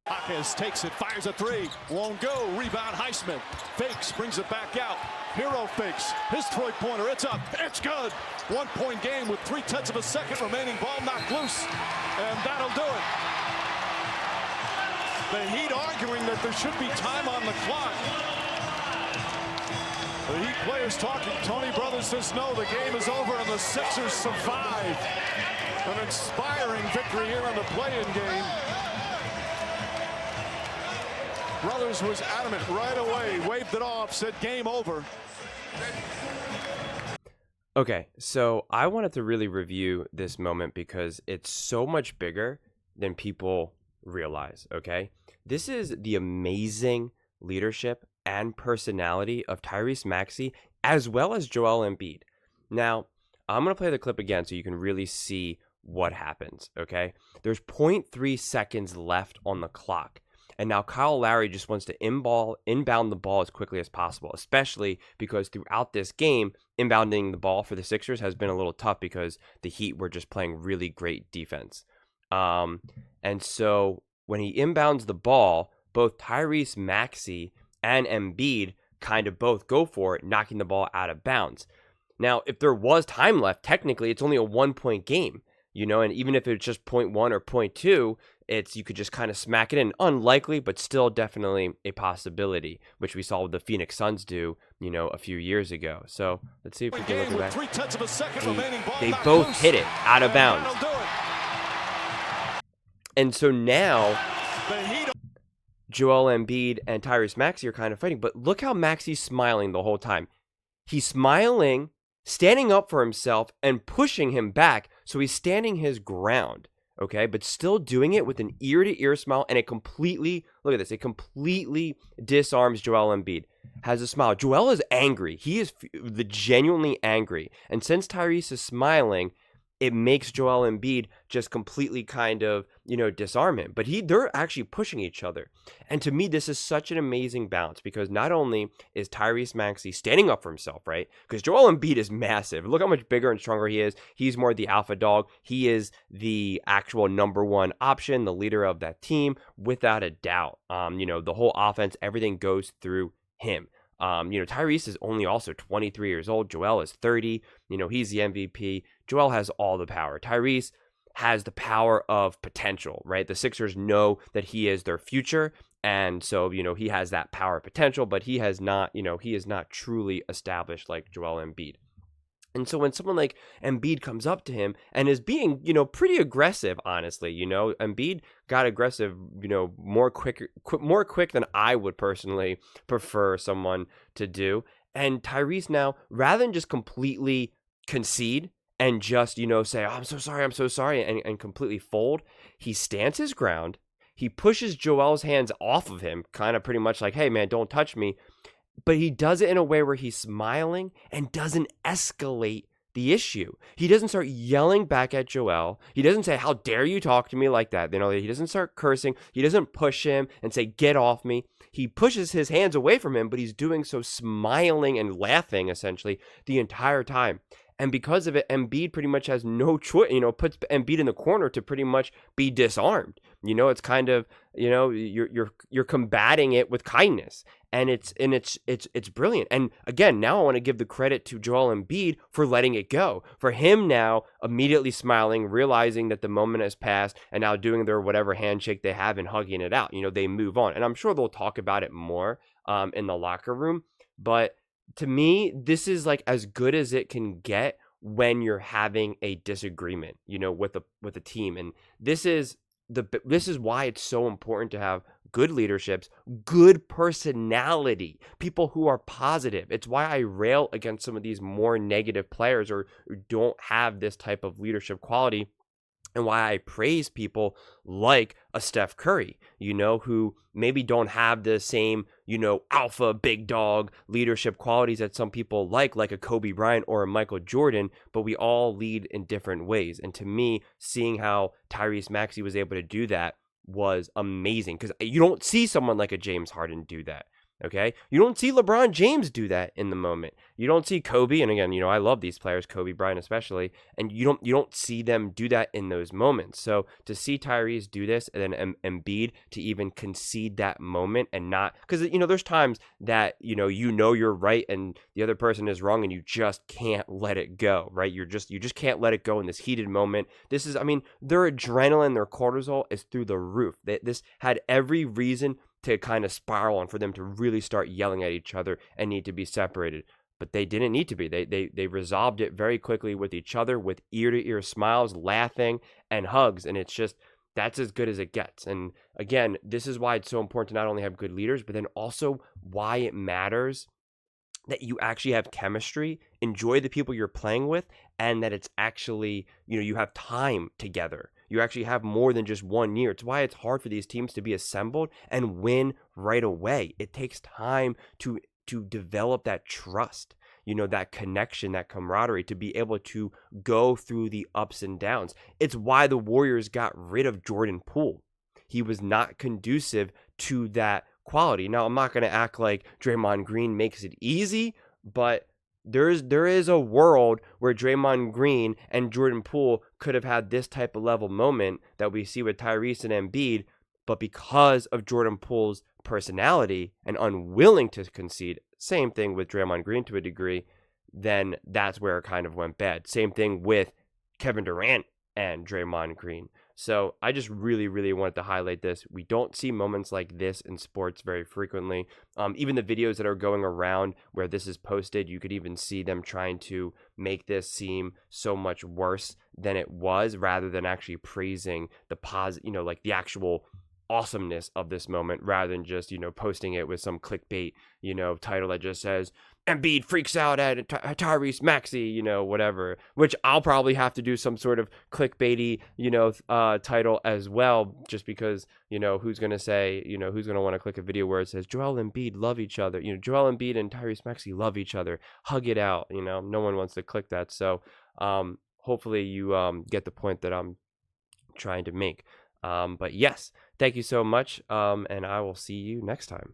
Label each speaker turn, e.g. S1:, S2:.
S1: Hawkins takes it, fires a three, won't go, rebound Highsmith, fakes, brings it back out, Hero fakes, his three-pointer, it's up, it's good. 1 point game with 0.3 of a second remaining, ball knocked loose, and that'll do it. The Heat arguing that there should be time on the clock. The Heat players talking, Tony Brothers says no, the game is over and the Sixers survive. An inspiring victory here in the play-in game. Brothers was adamant right away, waved it off, said game over.
S2: Okay, so I wanted to really review this moment because it's so much bigger than people realize, okay? This is the amazing leadership and personality of Tyrese Maxey as well as Joel Embiid. Now, I'm going to play the clip again so you can really see what happens, okay? There's 0.3 seconds left on the clock. And now Kyle Lowry just wants to inbound the ball as quickly as possible, especially because throughout this game, inbounding the ball for the Sixers has been a little tough because the Heat were just playing really great defense. And so when he inbounds the ball, both Tyrese Maxey and Embiid kind of both go for it, knocking the ball out of bounds. Now, if there was time left, technically it's only a 1 point game, you know, and even if it's just 0.1 or 0.2, you could just kind of smack it in. Unlikely, but still definitely a possibility, which we saw what the Phoenix Suns do, you know, a few years ago. So let's see if we can look at that. They both hit it out of bounds. And so now Joel Embiid and Tyrese Maxey are kind of fighting, but look how Maxey's smiling the whole time. He's smiling, standing up for himself and pushing him back. So he's standing his ground. Okay, but still doing it with an ear-to-ear smile, and it completely disarms Joel Embiid. Has a smile. Joel is angry. He is genuinely angry. And since Tyrese is smiling, it makes Joel Embiid just completely kind of, you know, disarm him. But they're actually pushing each other. And to me, this is such an amazing balance because not only is Tyrese Maxey standing up for himself, right? Because Joel Embiid is massive. Look how much bigger and stronger he is. He's more the alpha dog. He is the actual number one option, the leader of that team, without a doubt. You know, the whole offense, everything goes through him. You know, Tyrese is only also 23 years old. Joel is 30. You know, he's the MVP. Joel has all the power. Tyrese has the power of potential, right? The Sixers know that he is their future. And so, you know, he has that power potential, but he has not, you know, he is not truly established like Joel Embiid. And so when someone like Embiid comes up to him and is being, you know, pretty aggressive, honestly, you know, Embiid got aggressive, you know, more quick than I would personally prefer someone to do. And Tyrese now, rather than just completely concede and just, you know, say, oh, I'm so sorry, and completely fold, he stands his ground. He pushes Joel's hands off of him, kind of pretty much like, hey, man, don't touch me. But he does it in a way where he's smiling and doesn't escalate the issue. He doesn't start yelling back at Joel. He doesn't say, how dare you talk to me like that? You know, he doesn't start cursing. He doesn't push him and say, get off me. He pushes his hands away from him, but he's doing so smiling and laughing essentially the entire time. And because of it, Embiid pretty much has no choice, you know, puts Embiid in the corner to pretty much be disarmed. You know, it's kind of, you know, you're combating it with kindness. And it's brilliant. And again, now I want to give the credit to Joel Embiid for letting it go. For him now immediately smiling, realizing that the moment has passed, and now doing their whatever handshake they have and hugging it out. You know, they move on. And I'm sure they'll talk about it more in the locker room. But to me, this is like as good as it can get when you're having a disagreement, you know, with a team. And this is why it's so important to have good leaderships, good personality, people who are positive. It's why I rail against some of these more negative players or who don't have this type of leadership quality. And why I praise people like a Steph Curry, you know, who maybe don't have the same, you know, alpha, big dog leadership qualities that some people like a Kobe Bryant or a Michael Jordan, but we all lead in different ways. And to me, seeing how Tyrese Maxey was able to do that was amazing because you don't see someone like a James Harden do that. Okay, you don't see LeBron James do that in the moment. You don't see Kobe, and again, I love these players, Kobe Bryant especially, and you don't see them do that in those moments. So to see Tyrese do this, and then Embiid to even concede that moment and not, because there's times that you're right and the other person is wrong, and you just can't let it go, right? You just can't let it go in this heated moment. This is, their adrenaline, their cortisol is through the roof. This had every reason to kind of spiral and for them to really start yelling at each other and need to be separated. But they didn't need to be. They resolved it very quickly with each other, with ear-to-ear smiles, laughing, and hugs. And it's just, that's as good as it gets. And again, this is why it's so important to not only have good leaders, but then also why it matters that you actually have chemistry, enjoy the people you're playing with, and that it's actually, you have time together. You actually have more than just 1 year. It's why it's hard for these teams to be assembled and win right away. It takes time to develop that trust, that connection, that camaraderie, to be able to go through the ups and downs. It's why the Warriors got rid of Jordan Poole. He was not conducive to that quality. Now, I'm not going to act like Draymond Green makes it easy, but there is a world where Draymond Green and Jordan Poole could have had this type of level moment that we see with Tyrese and Embiid, but because of Jordan Poole's personality and unwilling to concede, same thing with Draymond Green to a degree, then that's where it kind of went bad. Same thing with Kevin Durant and Draymond Green. So I just really, really wanted to highlight this. We don't see moments like this in sports very frequently. Even the videos that are going around where this is posted, you could even see them trying to make this seem so much worse than it was, rather than actually praising the like the actual awesomeness of this moment, rather than just, posting it with some clickbait, title that just says, Embiid freaks out at Tyrese Maxey, whatever, which I'll probably have to do some sort of clickbaity, title as well, just because, who's going to say, who's going to want to click a video where it says Joel Embiid love each other, Joel Embiid and Tyrese Maxey love each other, hug it out, no one wants to click that. So hopefully you get the point that I'm trying to make. But yes, thank you so much, and I will see you next time.